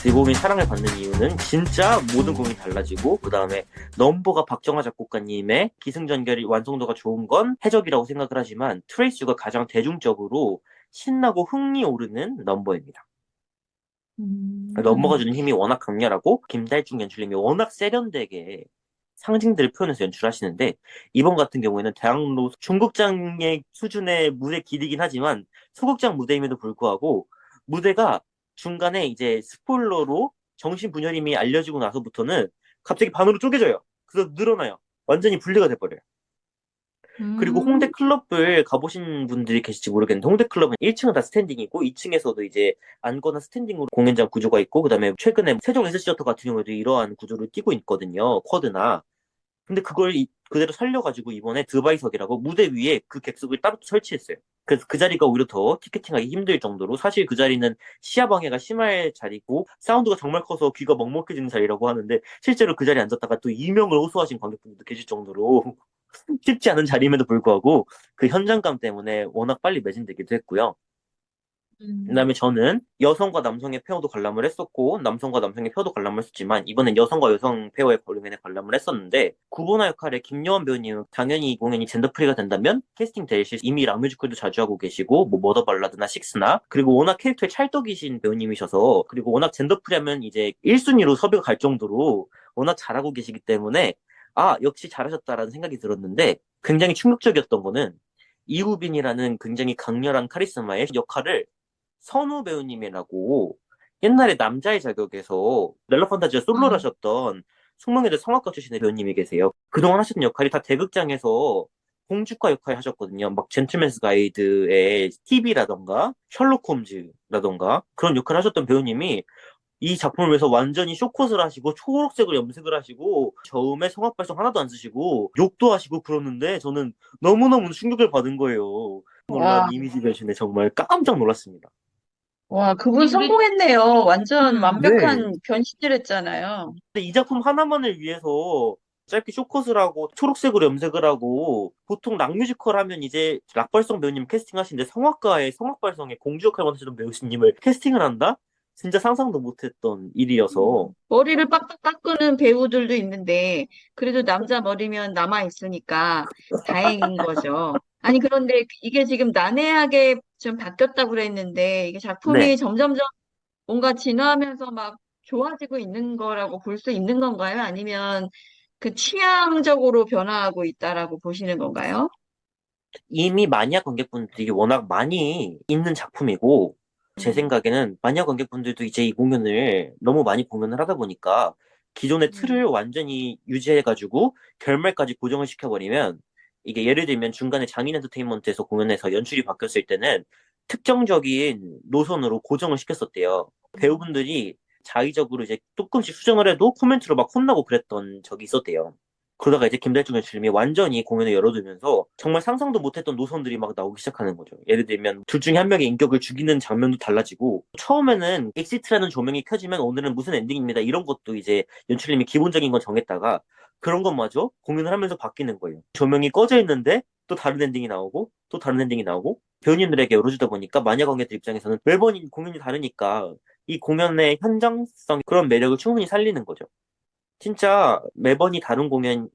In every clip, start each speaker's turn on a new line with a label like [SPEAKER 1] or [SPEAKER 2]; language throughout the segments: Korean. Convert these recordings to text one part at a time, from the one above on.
[SPEAKER 1] 대국민 사랑을 받는 이유는 진짜 모든 곡이 달라지고 그 다음에 넘버가 박정아 작곡가님의 기승전결이 완성도가 좋은 건 해적이라고 생각을 하지만 트레이스가 가장 대중적으로 신나고 흥이 오르는 넘버입니다. 넘버가
[SPEAKER 2] 음,
[SPEAKER 1] 주는 힘이 워낙 강렬하고 김달중 연출님이 워낙 세련되게 상징들을 표현해서 연출하시는데 이번 같은 경우에는 대학로 중국장의 수준의 무대 길이긴 하지만 소극장 무대임에도 불구하고 무대가 중간에 이제 스포일러로 정신분열임이 알려지고 나서부터는 갑자기 반으로 쪼개져요. 그래서 늘어나요. 완전히 분리가 돼버려요. 그리고 홍대
[SPEAKER 2] 음,
[SPEAKER 1] 클럽을 가보신 분들이 계실지 모르겠는데 홍대 클럽은 1층은 다 스탠딩이고 2층에서도 이제 앉거나 스탠딩으로 공연장 구조가 있고 그다음에 최근에 세종 에스시어터 같은 경우에도 이러한 구조를 띄고 있거든요. 쿼드나. 근데 그걸 그대로 살려가지고 이번에 드바이석이라고 무대 위에 그 객석을 따로 설치했어요. 그래서 그 자리가 오히려 더 티켓팅하기 힘들 정도로 사실 그 자리는 시야 방해가 심할 자리고 사운드가 정말 커서 귀가 먹먹해지는 자리라고 하는데 실제로 그 자리에 앉았다가 또 이명을 호소하신 관객분들도 계실 정도로 쉽지 않은 자리임에도 불구하고 그 현장감 때문에 워낙 빨리 매진되기도 했고요.
[SPEAKER 2] 음.
[SPEAKER 1] 그다음에 저는 여성과 남성의 페어도 관람을 했었고 남성과 남성의 페어도 관람을 했었지만 이번엔 여성과 여성 페어의 공연에 관람을 했었는데 구보나 역할의 김여원 배우님 당연히 이 공연이 젠더프리가 된다면 캐스팅 되실 이미 락뮤지컬도 자주 하고 계시고 뭐 머더 발라드나 식스나 그리고 워낙 캐릭터에 찰떡이신 배우님이셔서 그리고 워낙 젠더프리하면 이제 1순위로 섭외가 갈 정도로 워낙 잘하고 계시기 때문에 아 역시 잘하셨다라는 생각이 들었는데 굉장히 충격적이었던 거는 이우빈이라는 굉장히 강렬한 카리스마의 역할을 선우 배우님이라고 옛날에 남자의 자격에서 넬라 판타지와 솔로를
[SPEAKER 2] 음.
[SPEAKER 1] 하셨던 숙명여대 성악과 출신의 배우님이 계세요. 그동안 하셨던 역할이 다 대극장에서 공주과 역할 하셨거든요. 막 젠틀맨스 가이드의 스티비라던가 셜록 홈즈라던가 그런 역할을 하셨던 배우님이 이 작품을 위해서 완전히 쇼컷을 하시고 초록색을 염색을 하시고 저음에 성악 발성 하나도 안 쓰시고 욕도 하시고 그러는데 저는 너무너무 충격을 받은 거예요. 놀란
[SPEAKER 2] 와,
[SPEAKER 1] 이미지 변신에 정말 깜짝 놀랐습니다.
[SPEAKER 2] 와, 그분
[SPEAKER 3] 아니, 우리,
[SPEAKER 2] 성공했네요. 완전
[SPEAKER 1] 네.
[SPEAKER 2] 완벽한 변신을 했잖아요.
[SPEAKER 1] 근데 이 작품 하나만을 위해서 짧게 쇼컷을 하고 초록색으로 염색을 하고 보통 락 뮤지컬 하면 이제 락발성 배우님 캐스팅하시는데 성악가의 성악발성의 공주 역할 맡으시던 배우님을 캐스팅을 한다? 진짜 상상도 못했던 일이어서
[SPEAKER 2] 머리를 빡빡 깎는 배우들도 있는데, 그래도 남자 머리면 남아있으니까 다행인 거죠. 아니, 그런데 이게 지금 난해하게 좀 바뀌었다고 그랬는데, 이게
[SPEAKER 1] 네.
[SPEAKER 2] 작품이 점점점 뭔가 진화하면서 막 좋아지고 있는 거라고 볼 수 있는 건가요? 아니면 그 취향적으로 변화하고 있다라고 보시는 건가요?
[SPEAKER 1] 이미 마니아 관객분들이 워낙 많이 있는 작품이고 제
[SPEAKER 2] 음,
[SPEAKER 1] 생각에는 마니아 관객분들도 이제 이 공연을 너무 많이 공연을 하다 보니까 기존의 틀을
[SPEAKER 2] 음,
[SPEAKER 1] 완전히 유지해가지고 결말까지 고정을 시켜버리면 이게 예를 들면 중간에 장인 엔터테인먼트에서 공연해서 연출이 바뀌었을 때는 특정적인 노선으로 고정을 시켰었대요. 배우분들이 자의적으로 이제 조금씩 수정을 해도 코멘트로 막 혼나고 그랬던 적이 있었대요. 그러다가 이제 김달중 연출님이 완전히 공연을 열어두면서 정말 상상도 못했던 노선들이 막 나오기 시작하는 거죠. 예를 들면 둘 중에 한 명의 인격을 죽이는 장면도 달라지고 처음에는 엑시트라는 조명이 켜지면 오늘은 무슨 엔딩입니다. 이런 것도 이제 연출님이 기본적인 건 정했다가 그런 것마저 공연을 하면서 바뀌는 거예요. 조명이 꺼져 있는데 또 다른 엔딩이 나오고 또 다른 엔딩이 나오고 배우님들에게 열어주다 보니까 마녀 관객들 입장에서는 매번 공연이 다르니까 이 공연의 현장성 그런 매력을 충분히 살리는 거죠. 진짜 매번이 다른 공연인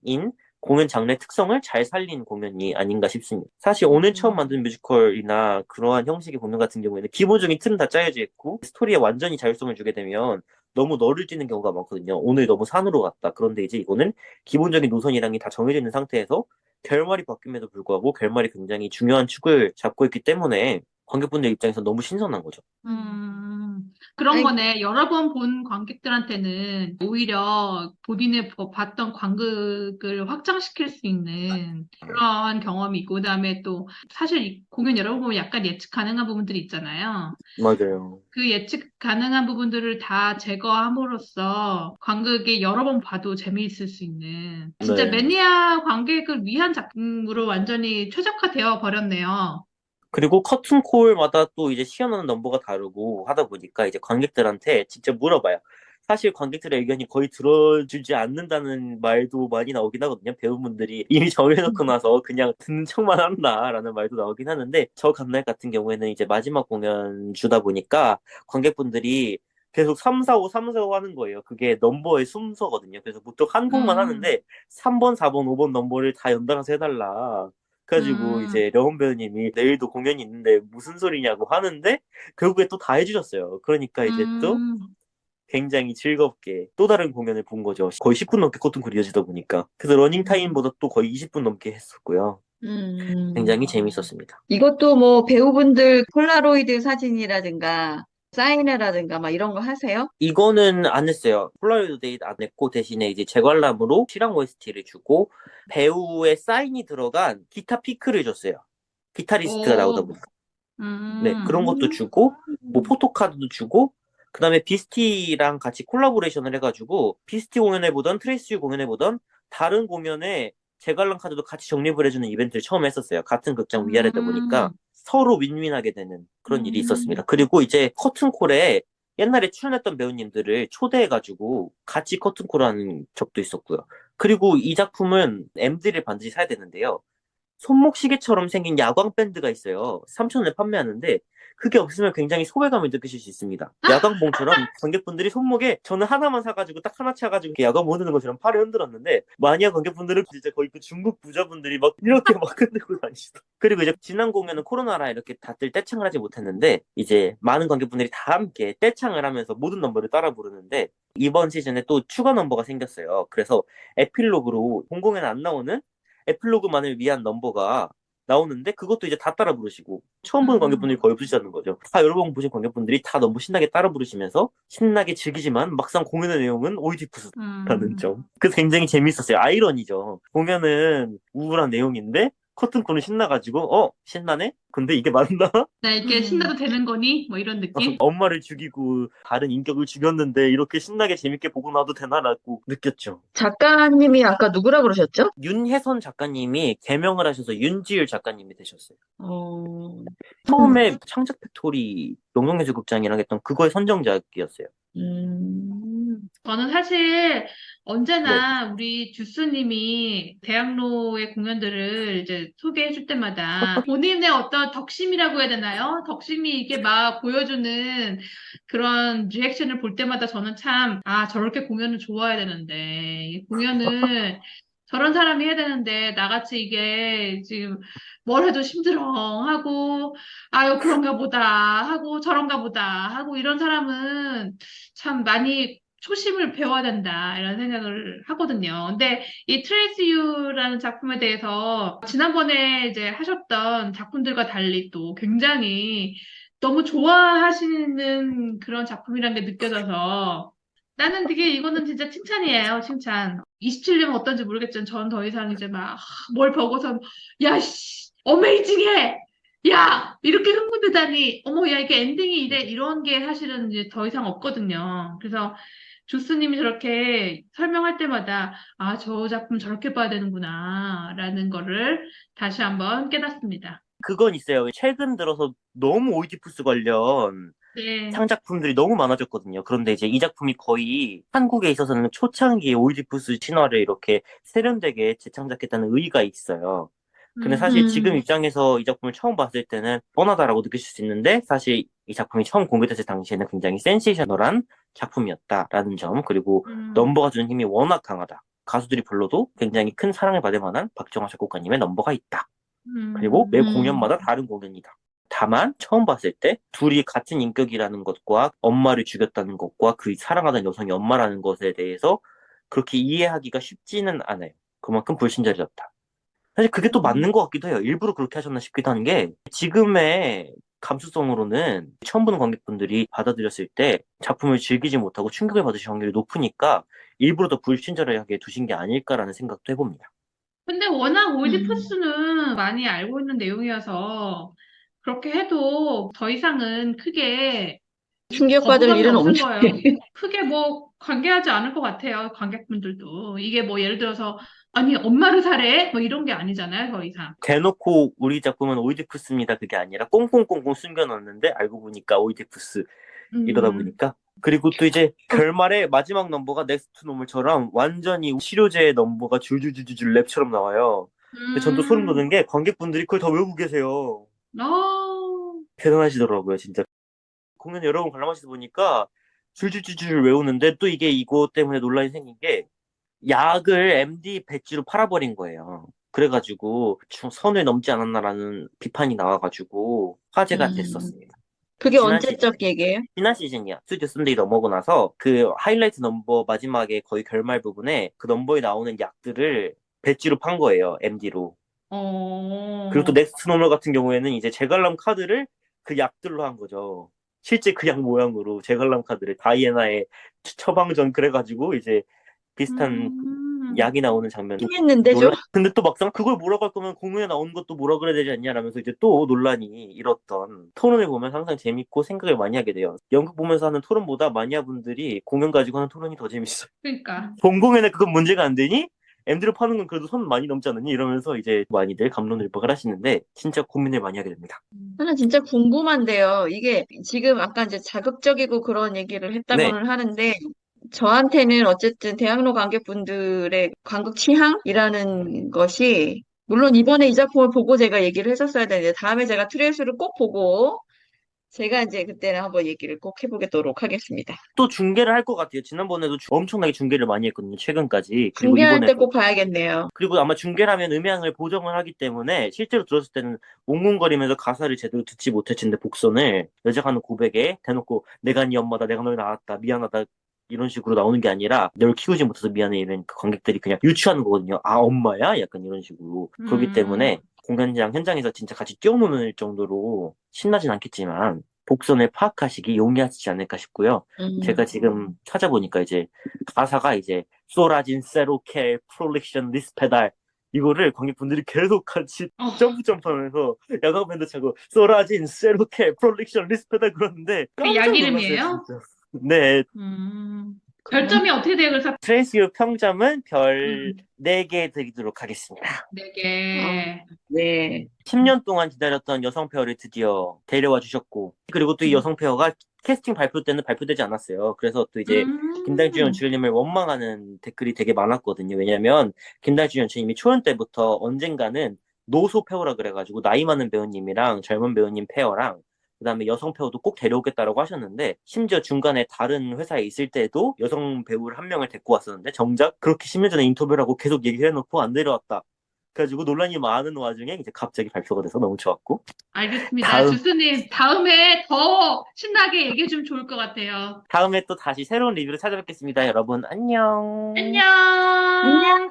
[SPEAKER 1] 공연 장르의 특성을 잘 살린 공연이 아닌가 싶습니다. 사실 오늘 처음
[SPEAKER 2] 음.
[SPEAKER 1] 만든 뮤지컬이나 그러한 형식의 공연 같은 경우에는 기본적인 틀은 다 짜여져 있고 스토리에 완전히 자율성을 주게 되면 너무 널을 찌는 경우가 많거든요. 오늘 너무 산으로 갔다. 그런데 이제 이거는 기본적인 노선이랑이 다 정해져 있는 상태에서 결말이 바뀜에도 불구하고 결말이 굉장히 중요한 축을 잡고 있기 때문에 관객분들 입장에서 너무 신선한 거죠.
[SPEAKER 3] 그런
[SPEAKER 2] 아니,
[SPEAKER 3] 거네. 여러 번 본 관객들한테는 오히려 본인의 봤던 관극을 확장시킬 수 있는 그러한 경험이 있고, 그다음에 또 사실 이 공연 여러 번 보면 약간 예측 가능한 부분들이 있잖아요.
[SPEAKER 1] 맞아요.
[SPEAKER 3] 그 예측 가능한 부분들을 다 제거함으로써 관극에 여러 번 봐도 재미있을 수 있는 진짜
[SPEAKER 1] 네.
[SPEAKER 3] 매니아 관객을 위한 작품으로 완전히 최적화되어 버렸네요.
[SPEAKER 1] 그리고 커튼콜마다 또 이제 시연하는 넘버가 다르고 하다 보니까 이제 관객들한테 직접 물어봐요. 사실 관객들의 의견이 거의 들어주지 않는다는 말도 많이 나오긴 하거든요. 배우분들이 이미 정해놓고 나서 그냥 듣는 척만 한다라는 말도 나오긴 하는데 저 간날 같은 경우에는 이제 마지막 공연 주다 보니까 관객분들이 계속 3, 4, 5, 3, 4, 5 하는 거예요. 그게 넘버의 순서거든요. 그래서 보통 한 곡만
[SPEAKER 3] 음,
[SPEAKER 1] 하는데 3번, 4번, 5번 넘버를 다 연달아서 해달라. 그래가지고
[SPEAKER 3] 음,
[SPEAKER 1] 이제 려원 배우님이 내일도 공연이 있는데 무슨 소리냐고 하는데 결국에 또 다 해주셨어요. 그러니까 이제 또
[SPEAKER 3] 음.
[SPEAKER 1] 굉장히 즐겁게 또 다른 공연을 본 거죠. 거의 10분 넘게 커튼콜이 이어지다 보니까. 그래서 러닝타임보다 또 거의 20분 넘게 했었고요.
[SPEAKER 2] 음.
[SPEAKER 1] 굉장히 재밌었습니다.
[SPEAKER 2] 이것도 뭐 배우분들 폴라로이드 사진이라든가 사인회라든가 막 이런 거 하세요?
[SPEAKER 1] 이거는 안 했어요. 폴라로이드 데이트 안 했고 대신에 이제 재관람으로 실황 OST를 주고 배우의 사인이 들어간 기타 피크를 줬어요. 기타리스트가 나오다
[SPEAKER 3] 오,
[SPEAKER 1] 보니까. 네, 그런
[SPEAKER 3] 음,
[SPEAKER 1] 것도 주고 뭐 포토카드도 주고 그다음에 비스티랑 같이 콜라보레이션을 해가지고 비스티 공연에 보던 트레이스 공연에 보던 다른 공연에 재관람 카드도 같이 적립을 해주는 이벤트를 처음 했었어요. 같은 극장 위아래다 보니까
[SPEAKER 3] 음,
[SPEAKER 1] 서로 윈윈하게 되는 그런 일이 있었습니다.
[SPEAKER 3] 음,
[SPEAKER 1] 그리고 이제 커튼콜에 옛날에 출연했던 배우님들을 초대해가지고 같이 커튼콜 하는 적도 있었고요. 그리고 이 작품은 MD를 반드시 사야 되는데요. 손목시계처럼 생긴 야광 밴드가 있어요. 3,000원에 판매하는데 그게 없으면 굉장히 소외감을 느끼실 수 있습니다. 야광봉처럼 관객분들이 손목에 저는 하나만 사가지고 딱 하나 차가지고 이렇게 야광 모드는 것처럼 팔을 흔들었는데 마니아 관객분들은 진짜 거의 그 중국 부자분들이 막 이렇게 막 흔들고 다니시더. 그리고 이제 지난 공연은 코로나라 이렇게 다들 떼창을 하지 못했는데 이제 많은 관객분들이 다 함께 떼창을 하면서 모든 넘버를 따라 부르는데 이번 시즌에 또 추가 넘버가 생겼어요. 그래서 에필로그로 본공연에 안 나오는 에필로그만을 위한 넘버가 나오는데 그것도 이제 다 따라 부르시고 처음 보는
[SPEAKER 3] 음.
[SPEAKER 1] 관객분들이 거의 없으시다는 거죠. 다 여러 번 보신 관객분들이 다 너무 신나게 따라 부르시면서 신나게 즐기지만 막상 공연의 내용은 오이디푸스라는
[SPEAKER 3] 음.
[SPEAKER 1] 점. 그래서 굉장히 재밌었어요. 아이러니죠. 공연은 우울한 내용인데 커튼콜은 신나가지고 신나네? 근데 이게 맞나?
[SPEAKER 3] 나 이렇게
[SPEAKER 2] 음.
[SPEAKER 3] 신나도 되는 거니? 뭐 이런 느낌?
[SPEAKER 1] 엄마를 죽이고 다른 인격을 죽였는데 이렇게 신나게 재밌게 보고 나도 되나라고 느꼈죠.
[SPEAKER 2] 작가님이 아까 누구라 그러셨죠?
[SPEAKER 1] 윤혜선 작가님이 개명을 하셔서 윤지율 작가님이 되셨어요.
[SPEAKER 2] 어,
[SPEAKER 1] 처음에 창작 팩토리 명동예술극장이랑 했던 그거의 선정작이었어요.
[SPEAKER 2] 음,
[SPEAKER 3] 저는 사실
[SPEAKER 1] 네.
[SPEAKER 3] 언제나 우리 주스님이 대학로의 공연들을 이제 소개해 줄 때마다 본인의 어떤 덕심이라고 해야 되나요? 덕심이 이게 막 보여주는 그런 리액션을 볼 때마다 저는 참, 아, 저렇게 공연을 좋아해야 되는데, 이 공연을 저런 사람이 해야 되는데, 나같이 이게 지금 뭘 해도 힘들어 하고, 아유, 그런가 보다 하고, 저런가 보다 하고, 이런 사람은 참 많이 초심을 배워야 된다, 이런 생각을 하거든요. 근데 이 트레이스 유라는 작품에 대해서 지난번에 이제 하셨던 작품들과 달리 또 굉장히 너무 좋아하시는 그런 작품이라는 게 느껴져서 나는 되게 이거는 진짜 칭찬이에요, 칭찬. 27년 어떤지 모르겠지만 전 더 이상 이제 막 뭘 보고서 야, 씨, 어메이징해! 야, 이렇게 흥분되다니, 어머, 야, 이게 엔딩이 이래, 이런 게 사실은 이제 더 이상 없거든요. 그래서 조스님이 저렇게 설명할 때마다, 아, 저 작품 저렇게 봐야 되는구나, 라는 거를 다시 한번 깨닫습니다.
[SPEAKER 1] 그건 있어요. 최근 들어서 너무 오이디푸스 관련
[SPEAKER 3] 네.
[SPEAKER 1] 창작품들이 너무 많아졌거든요. 그런데 이제 이 작품이 거의 한국에 있어서는 초창기에 오이디푸스 신화를 이렇게 세련되게 재창작했다는 의의가 있어요. 근데 사실 지금
[SPEAKER 2] 음,
[SPEAKER 1] 입장에서 이 작품을 처음 봤을 때는 뻔하다라고 느끼실 수 있는데 사실 이 작품이 처음 공개됐을 당시에는 굉장히 센세이셔널한 작품이었다라는 점 그리고
[SPEAKER 3] 음,
[SPEAKER 1] 넘버가 주는 힘이 워낙 강하다. 가수들이 불러도 굉장히 큰 사랑을 받을 만한 박정화 작곡가님의 넘버가 있다. 그리고 매
[SPEAKER 3] 음,
[SPEAKER 2] 음,
[SPEAKER 1] 공연마다 다른 공연이다. 다만 처음 봤을 때 둘이 같은 인격이라는 것과 엄마를 죽였다는 것과 그 사랑하던 여성이 엄마라는 것에 대해서 그렇게 이해하기가 쉽지는 않아요. 그만큼 불친절해졌다. 사실 그게 또 맞는 것 같기도 해요. 일부러 그렇게 하셨나 싶기도 한 게 지금의 감수성으로는 처음 보는 관객분들이 받아들였을 때 작품을 즐기지 못하고 충격을 받으실 확률이 높으니까 일부러 더 불친절하게 두신 게 아닐까라는 생각도 해봅니다.
[SPEAKER 3] 근데 워낙
[SPEAKER 2] 음.
[SPEAKER 3] 오이디푸스는 많이 알고 있는 내용이어서 그렇게 해도 더 이상은 크게
[SPEAKER 2] 충격받을
[SPEAKER 3] 거부감이
[SPEAKER 2] 일은
[SPEAKER 3] 없을
[SPEAKER 2] 없는데.
[SPEAKER 3] 거예요. 크게 뭐 관계하지 않을 것 같아요. 관객분들도. 이게 뭐 예를 들어서 아니 엄마를 살해? 뭐 이런 게 아니잖아요. 더 이상.
[SPEAKER 1] 대놓고 우리 작품은 오이디푸스입니다. 그게 아니라 꽁꽁꽁꽁 숨겨놨는데 알고 보니까 오이디푸스 이러다
[SPEAKER 3] 음,
[SPEAKER 1] 보니까 그리고 또 이제 결말에 마지막 넘버가 넥스트 노멀처럼 완전히 치료제의 넘버가 줄줄줄줄 랩처럼 나와요. 근데 전 또 소름
[SPEAKER 3] 음,
[SPEAKER 1] 돋는 게 관객분들이 그걸 다 외우고 계세요.
[SPEAKER 3] 어,
[SPEAKER 1] 대단하시더라고요, 진짜. 공연 여러 번 관람하시다 보니까 줄줄줄줄 외우는데 또 이게 이거 때문에 논란이 생긴 게 약을 MD 배지로 팔아버린 거예요. 그래가지고 선을 넘지 않았나라는 비판이 나와가지고 화제가
[SPEAKER 2] 음,
[SPEAKER 1] 됐었습니다.
[SPEAKER 2] 그게
[SPEAKER 1] 지난 시즌,
[SPEAKER 2] 언제적 얘기예요?
[SPEAKER 1] 지난 시즌이야. 스튜디오 썬데이 넘어오고 나서 그 하이라이트 넘버 마지막에 거의 결말 부분에 그 넘버에 나오는 약들을 배지로 판 거예요. MD로. 그리고 또
[SPEAKER 3] 어,
[SPEAKER 1] 넥스트 노멀 같은 경우에는 이제 제갈람 카드를 그 약들로 한 거죠. 실제 그 약 모양으로 제갈람 카드를 다이애나의 처방전 그래가지고 이제 비슷한
[SPEAKER 3] 음,
[SPEAKER 1] 약이 나오는 장면
[SPEAKER 2] 했는데 좀?
[SPEAKER 1] 논란. 근데 또 막상 그걸 뭐라고 할 거면 공연에 나오는 것도 뭐라 그래야 되지 않냐라면서 이제 또 논란이 일었던 토론을 보면 항상 재밌고 생각을 많이 하게 돼요. 연극 보면서 하는 토론보다 마니아 분들이 공연 가지고 하는 토론이 더 재밌어요.
[SPEAKER 3] 그러니까.
[SPEAKER 1] 본 공연에 그건 문제가 안 되니? 엠드를 파는 건 그래도 선 많이 넘지 않느니? 이러면서 이제 많이들 갑론을박을 하시는데 진짜 고민을 많이 하게 됩니다.
[SPEAKER 2] 저는 진짜 궁금한데요. 이게 지금 아까 이제 자극적이고 그런 얘기를
[SPEAKER 1] 네.
[SPEAKER 2] 했다고는 하는데, 저한테는 어쨌든 대학로 관객분들의 관극 취향이라는 것이, 물론 이번에 이 작품을 보고 제가 얘기를 했었어야 되는데, 다음에 제가 트레이스를 꼭 보고, 제가 이제 그때는 한번 얘기를 꼭 해보도록 하겠습니다.
[SPEAKER 1] 또 중계를 할 것 같아요. 지난번에도 엄청나게 중계를 많이 했거든요. 최근까지. 그리고
[SPEAKER 2] 중계할 때
[SPEAKER 1] 이번에도.
[SPEAKER 2] 꼭 봐야겠네요.
[SPEAKER 1] 그리고 아마 중계를 하면 음향을 보정을 하기 때문에 실제로 들었을 때는 웅웅거리면서 가사를 제대로 듣지 못했는데 복선을 여자가 하는 고백에 대놓고 내가 네 엄마다, 내가 널 낳았다, 미안하다 이런 식으로 나오는 게 아니라 널 키우지 못해서 미안해 이런 그 관객들이 그냥 유추하는 거거든요. 아, 엄마야? 약간 이런 식으로. 그렇기
[SPEAKER 3] 음,
[SPEAKER 1] 때문에 공연장 현장에서 진짜 같이 뛰어노는 정도로 신나진 않겠지만 복선을 파악하시기 용이하지 않을까 싶고요. 제가
[SPEAKER 2] 음.
[SPEAKER 1] 지금 찾아보니까 이제 가사가 이제 쏘라진 세로켈 프롤릭션 리스페달 이거를 관객분들이 계속 같이
[SPEAKER 3] 어,
[SPEAKER 1] 점프하면서 야광 밴드 차고 쏘라진 세로켈 프롤릭션 리스페달 그러는데
[SPEAKER 3] 그 약
[SPEAKER 1] 깜짝 놀랐어요
[SPEAKER 3] 이름이에요?
[SPEAKER 1] 진짜. 네.
[SPEAKER 3] 별점이 어떻게 돼요? 그래서
[SPEAKER 1] 트레이스유 평점은 별
[SPEAKER 3] 음,
[SPEAKER 1] 4개 드리도록 하겠습니다.
[SPEAKER 3] 네
[SPEAKER 2] 아,
[SPEAKER 3] 개.
[SPEAKER 2] 네.
[SPEAKER 1] 10년 동안 기다렸던 여성 페어를 드디어 데려와 주셨고, 그리고 또 이
[SPEAKER 2] 음.
[SPEAKER 1] 여성 페어가 캐스팅 발표 때는 발표되지 않았어요. 그래서 또 이제 김달주
[SPEAKER 3] 음,
[SPEAKER 1] 연출님을 원망하는 댓글이 되게 많았거든요. 왜냐면 김달주 연출님이 초연 때부터 언젠가는 노소 페어라 그래가지고 나이 많은 배우님이랑 젊은 배우님 페어랑 그다음에 여성 페어도 꼭 데려오겠다라고 하셨는데 심지어 중간에 다른 회사에 있을 때도 여성 배우를 한 명을 데리고 왔었는데 정작 그렇게 10년 전에 인터뷰를 하고 계속 얘기를 해놓고 안 데려왔다. 그래가지고 논란이 많은 와중에 이제 갑자기 발표가 돼서 너무 좋았고
[SPEAKER 3] 알겠습니다.
[SPEAKER 1] 다음
[SPEAKER 3] 주스님, 다음에 더 신나게 얘기해주면 좋을 것 같아요.
[SPEAKER 1] 다음에 또 다시 새로운 리뷰로 찾아뵙겠습니다. 여러분 안녕.
[SPEAKER 3] 안녕!
[SPEAKER 2] 안녕.